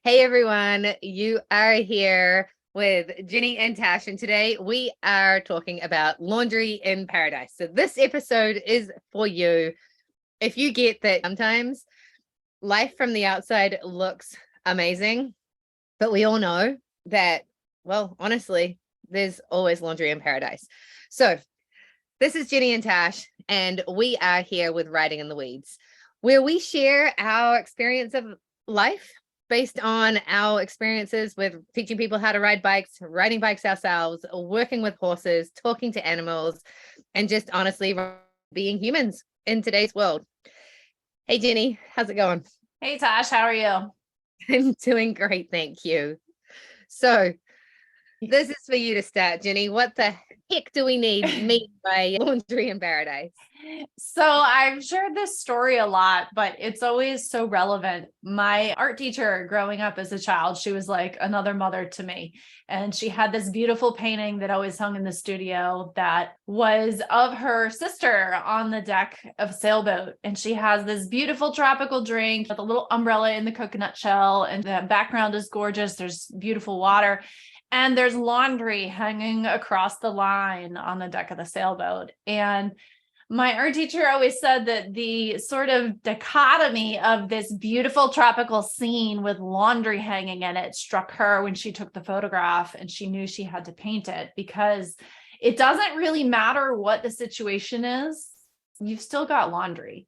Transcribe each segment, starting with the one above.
Hey everyone, you are here with Jenny and Tash, and today we are talking about laundry in paradise. So this episode is for you. If you get that sometimes life from the outside looks amazing, but we all know that, well, honestly, there's always laundry in paradise. So this is Jenny and Tash, and we are here with Riding in the Weeds, where we share our experience of life based on our experiences with teaching people how to ride bikes, riding bikes ourselves, working with horses, talking to animals, and just honestly being humans in today's world. Hey, Jenny, how's it going? Hey Tash, how are you? I'm doing great, thank you. So this is for you to start, Jenny. What the heck do we mean by laundry in paradise? So I've shared this story a lot, but it's always so relevant. My art teacher growing up as a child, she was like another mother to me. And she had this beautiful painting that always hung in the studio that was of her sister on the deck of a sailboat. And she has this beautiful tropical drink with a little umbrella in the coconut shell. And the background is gorgeous. There's beautiful water. And there's laundry hanging across the line on the deck of the sailboat. And my art teacher always said that the sort of dichotomy of this beautiful tropical scene with laundry hanging in it struck her when she took the photograph, and she knew she had to paint it because it doesn't really matter what the situation is. You've still got laundry.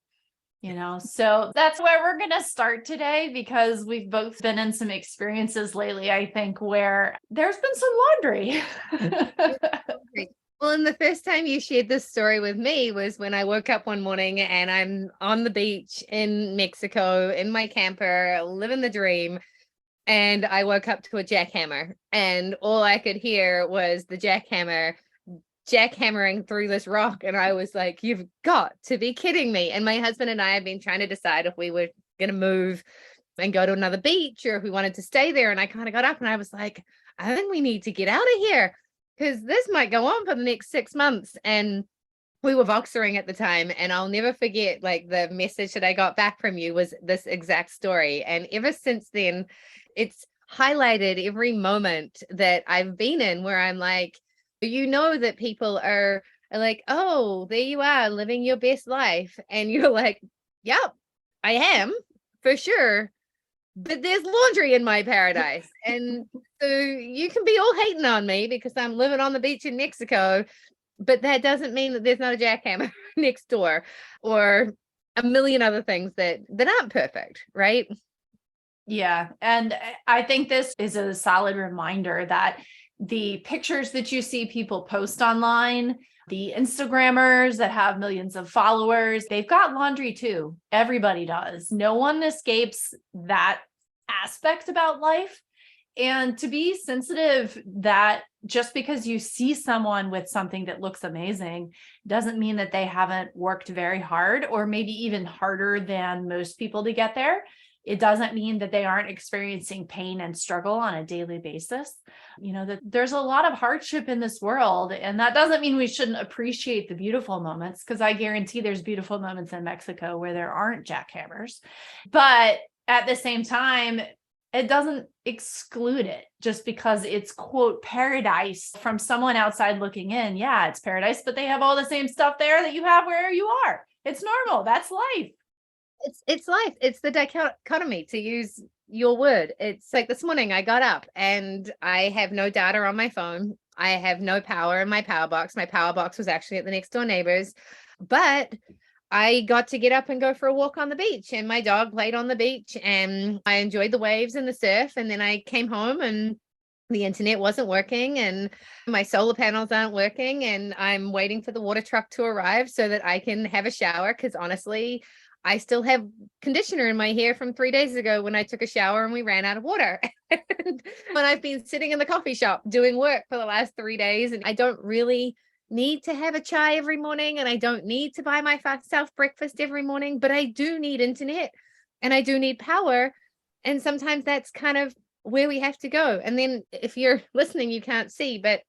So that's where we're going to start today, because we've both been in some experiences lately, I think, where there's been some laundry. Well, and the first time you shared this story with me was when I woke up one morning and I'm on the beach in Mexico in my camper, living the dream. And I woke up to a jackhammer, and all I could hear was the jackhammering through this rock. And I was like, you've got to be kidding me. And my husband and I have been trying to decide if we were going to move and go to another beach or if we wanted to stay there. And I kind of got up and I was like, I think we need to get out of here because this might go on for the next 6 months. And we were Voxering at the time, and I'll never forget, like, the message that I got back from you was this exact story. And ever since then, it's highlighted every moment that I've been in where I'm like, that people are like, oh, there you are living your best life. And you're like, yep, I am for sure. But there's laundry in my paradise. And so you can be all hating on me because I'm living on the beach in Mexico, but that doesn't mean that there's not a jackhammer next door or a million other things that aren't perfect, right? Yeah. And I think this is a solid reminder that the pictures that you see people post online, the Instagrammers that have millions of followers, they've got laundry too. Everybody does. No one escapes that aspect about life. And to be sensitive that just because you see someone with something that looks amazing doesn't mean that they haven't worked very hard, or maybe even harder than most people to get there. It doesn't mean that they aren't experiencing pain and struggle on a daily basis. That there's a lot of hardship in this world. And that doesn't mean we shouldn't appreciate the beautiful moments, because I guarantee there's beautiful moments in Mexico where there aren't jackhammers. But at the same time, it doesn't exclude it just because it's, quote, paradise from someone outside looking in. Yeah, it's paradise, but they have all the same stuff there that you have where you are. It's normal. That's life. It's life. It's the dichotomy, to use your word. It's like this morning I got up and I have no data on my phone. I have no power in my power box. My power box was actually at the next door neighbor's, but I got to get up and go for a walk on the beach, and my dog played on the beach and I enjoyed the waves and the surf. And then I came home and the internet wasn't working and my solar panels aren't working, and I'm waiting for the water truck to arrive so that I can have a shower, because honestly, I still have conditioner in my hair from 3 days ago when I took a shower and we ran out of water. And I've been sitting in the coffee shop doing work for the last 3 days, and I don't really need to have a chai every morning, and I don't need to buy myself breakfast every morning, but I do need internet and I do need power. And sometimes that's kind of where we have to go. And then if you're listening, you can't see, but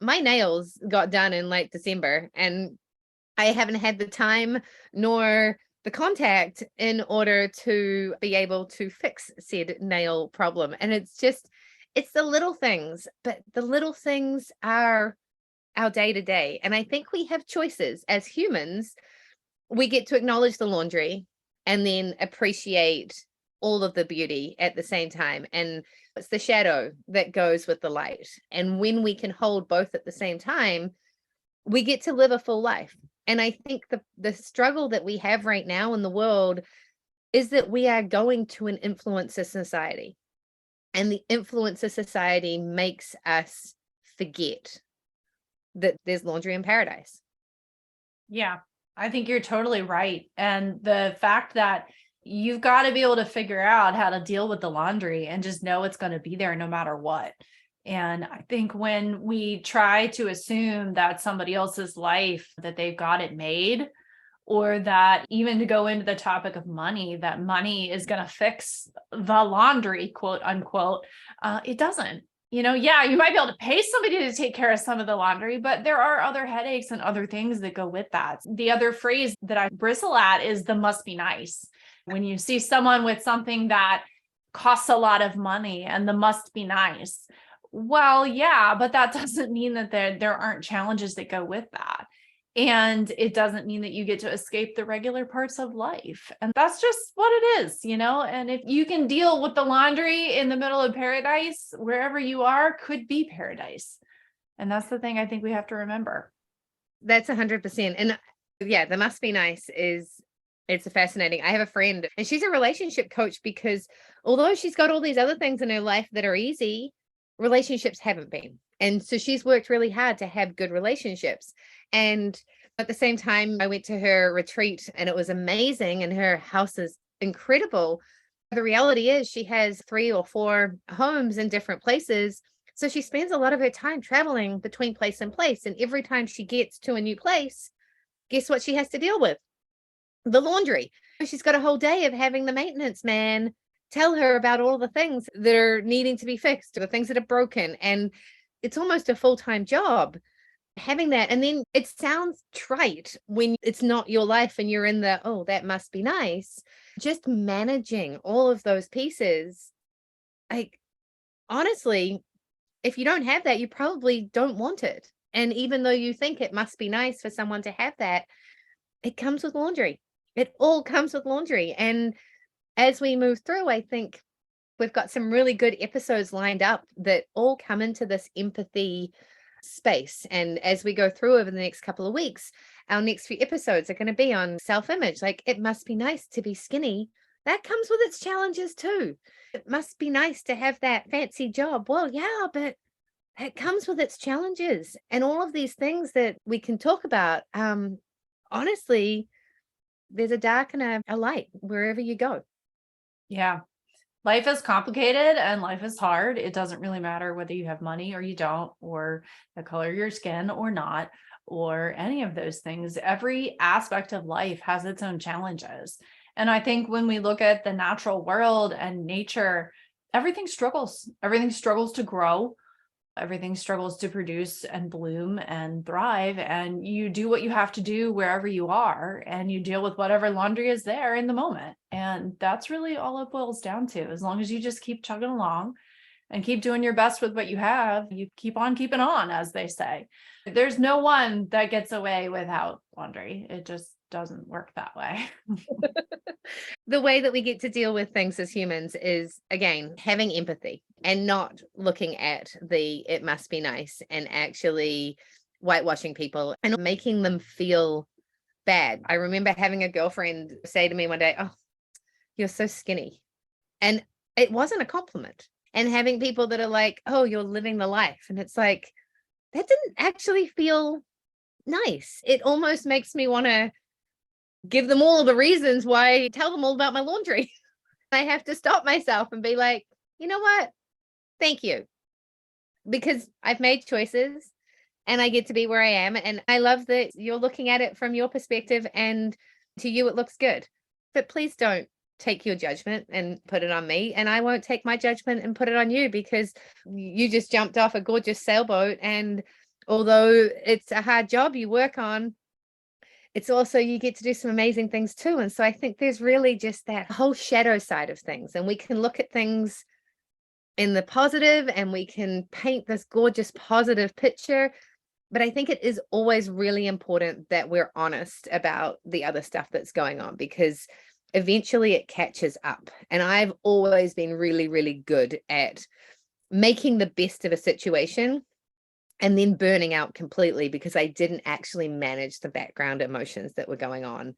my nails got done in late December, and I haven't had the time nor the contact in order to be able to fix said nail problem. And it's the little things, but the little things are our day to day. And I think we have choices as humans. We get to acknowledge the laundry and then appreciate all of the beauty at the same time. And it's the shadow that goes with the light. And when we can hold both at the same time, we get to live a full life. And I think the struggle that we have right now in the world is that we are going to an influencer society. And the influencer society makes us forget that there's laundry in paradise. Yeah, I think you're totally right. And the fact that you've got to be able to figure out how to deal with the laundry and just know it's going to be there no matter what. And I think when we try to assume that somebody else's life, that they've got it made, or that even to go into the topic of money, that money is going to fix the laundry, quote unquote, it doesn't. Yeah, you might be able to pay somebody to take care of some of the laundry, but there are other headaches and other things that go with that. The other phrase that I bristle at is the must be nice. When you see someone with something that costs a lot of money and the must be nice, well, yeah, but that doesn't mean that there aren't challenges that go with that. And it doesn't mean that you get to escape the regular parts of life. And that's just what it is, and if you can deal with the laundry in the middle of paradise, wherever you are could be paradise. And that's the thing I think we have to remember. That's 100%. And yeah, the must be nice it's fascinating. I have a friend and she's a relationship coach because although she's got all these other things in her life that are easy, relationships haven't been. And so she's worked really hard to have good relationships. And at the same time, I went to her retreat and it was amazing. And her house is incredible. The reality is she has 3 or 4 homes in different places. So she spends a lot of her time traveling between place and place. And every time she gets to a new place, guess what she has to deal with? The laundry. She's got a whole day of having the maintenance man tell her about all the things that are needing to be fixed, the things that are broken. And it's almost a full-time job having that. And then it sounds trite when it's not your life and you're in the, oh, that must be nice. Just managing all of those pieces. Like, honestly, if you don't have that, you probably don't want it. And even though you think it must be nice for someone to have that, it comes with laundry. It all comes with laundry. And as we move through, I think we've got some really good episodes lined up that all come into this empathy space. And as we go through over the next couple of weeks, our next few episodes are going to be on self-image. Like, it must be nice to be skinny. That comes with its challenges too. It must be nice to have that fancy job. Well, yeah, but it comes with its challenges and all of these things that we can talk about. Honestly, there's a dark and a light wherever you go. Yeah. Life is complicated and life is hard. It doesn't really matter whether you have money or you don't, or the color of your skin or not, or any of those things. Every aspect of life has its own challenges. And I think when we look at the natural world and nature, everything struggles. Everything struggles to grow. Everything struggles to produce and bloom and thrive. And you do what you have to do wherever you are, and you deal with whatever laundry is there in the moment. And that's really all it boils down to. As long as you just keep chugging along and keep doing your best with what you have, you keep on keeping on, as they say. There's no one that gets away without laundry. It just doesn't work that way. The way that we get to deal with things as humans is, again, having empathy and not looking at it must be nice and actually whitewashing people and making them feel bad. I remember having a girlfriend say to me one day, "Oh, you're so skinny." And it wasn't a compliment. And having people that are like, "Oh, you're living the life." And it's like, that didn't actually feel nice. It almost makes me want to give them all the reasons why, tell them all about my laundry. I have to stop myself and be like, you know what? Thank you. Because I've made choices and I get to be where I am. And I love that you're looking at it from your perspective and to you, it looks good. But please don't take your judgment and put it on me. And I won't take my judgment and put it on you, because you just jumped off a gorgeous sailboat. And although it's a hard job you work on, it's also you get to do some amazing things too. And so I think there's really just that whole shadow side of things, and we can look at things in the positive and we can paint this gorgeous positive picture. But I think it is always really important that we're honest about the other stuff that's going on, because eventually it catches up. And I've always been really, really good at making the best of a situation and then burning out completely because I didn't actually manage the background emotions that were going on.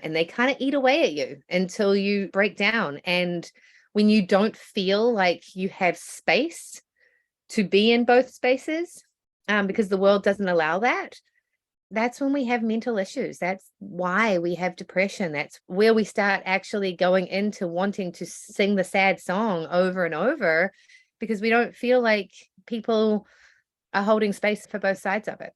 And they kind of eat away at you until you break down. And when you don't feel like you have space to be in both spaces, because the world doesn't allow that, that's when we have mental issues. That's why we have depression. That's where we start actually going into wanting to sing the sad song over and over, because we don't feel like people are holding space for both sides of it.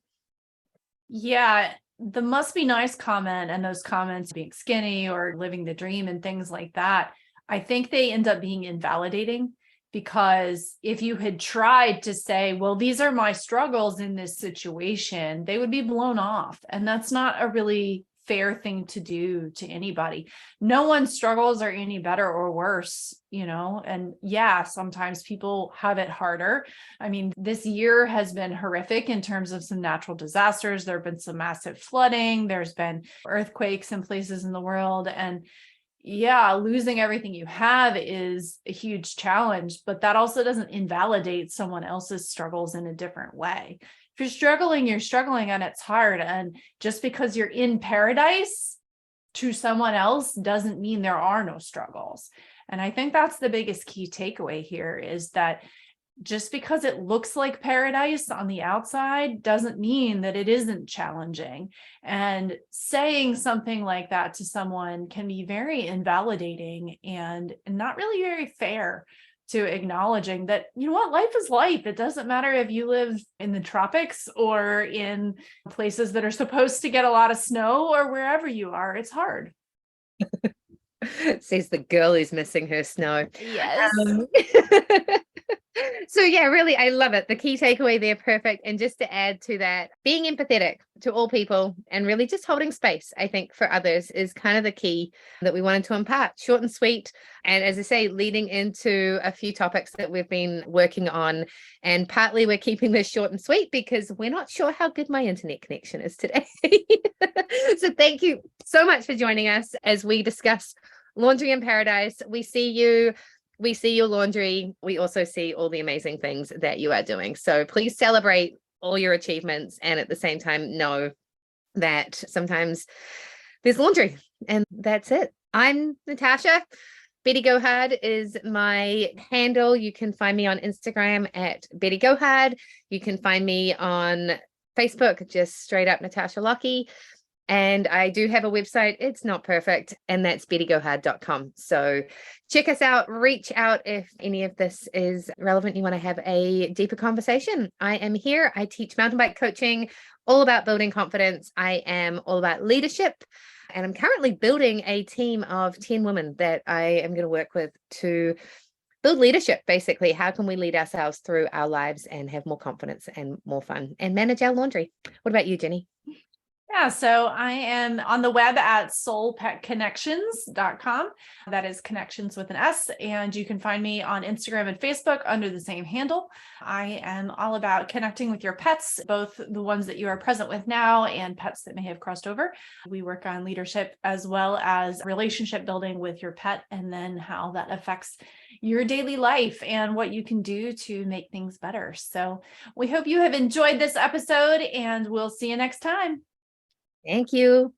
Yeah, the must be nice comment and those comments being skinny or living the dream and things like that, I think they end up being invalidating, because if you had tried to say, well, these are my struggles in this situation, they would be blown off. And that's not a really fair thing to do to anybody. No one's struggles are any better or worse, and yeah, sometimes people have it harder. I mean, this year has been horrific in terms of some natural disasters. There have been some massive flooding. There's been earthquakes in places in the world. And yeah, losing everything you have is a huge challenge, but that also doesn't invalidate someone else's struggles in a different way. If you're struggling and it's hard. And just because you're in paradise to someone else doesn't mean there are no struggles. And I think that's the biggest key takeaway here, is that just because it looks like paradise on the outside doesn't mean that it isn't challenging. And saying something like that to someone can be very invalidating and not really very fair to acknowledging that, life is life. It doesn't matter if you live in the tropics or in places that are supposed to get a lot of snow or wherever you are. It's hard. Says the girl who's missing her snow. Yes. So yeah, really, I love it. The key takeaway there, perfect. And just to add to that, being empathetic to all people and really just holding space, I think, for others is kind of the key that we wanted to impart. Short and sweet. And as I say, leading into a few topics that we've been working on. And partly we're keeping this short and sweet because we're not sure how good my internet connection is today. So thank you so much for joining us as we discuss Laundry in Paradise. We see you. We see your laundry. We also see all the amazing things that you are doing. So please celebrate all your achievements, and at the same time know that sometimes there's laundry, and that's it. I'm Natasha. Betty Gohard is my handle. You can find me on Instagram at Betty Gohard. You can find me on Facebook, just straight up Natasha Lockie. And I do have a website. It's not perfect, and that's bettygohard.com. So check us out, reach out if any of this is relevant. You want to have a deeper conversation. I am here. I teach mountain bike coaching, all about building confidence. I am all about leadership. And I'm currently building a team of 10 women that I am going to work with to build leadership. Basically, how can we lead ourselves through our lives and have more confidence and more fun and manage our laundry? What about you, Jenny? Yeah, so I am on the web at soulpetconnections.com. That is connections with an S. And you can find me on Instagram and Facebook under the same handle. I am all about connecting with your pets, both the ones that you are present with now and pets that may have crossed over. We work on leadership as well as relationship building with your pet, and then how that affects your daily life and what you can do to make things better. So we hope you have enjoyed this episode, and we'll see you next time. Thank you.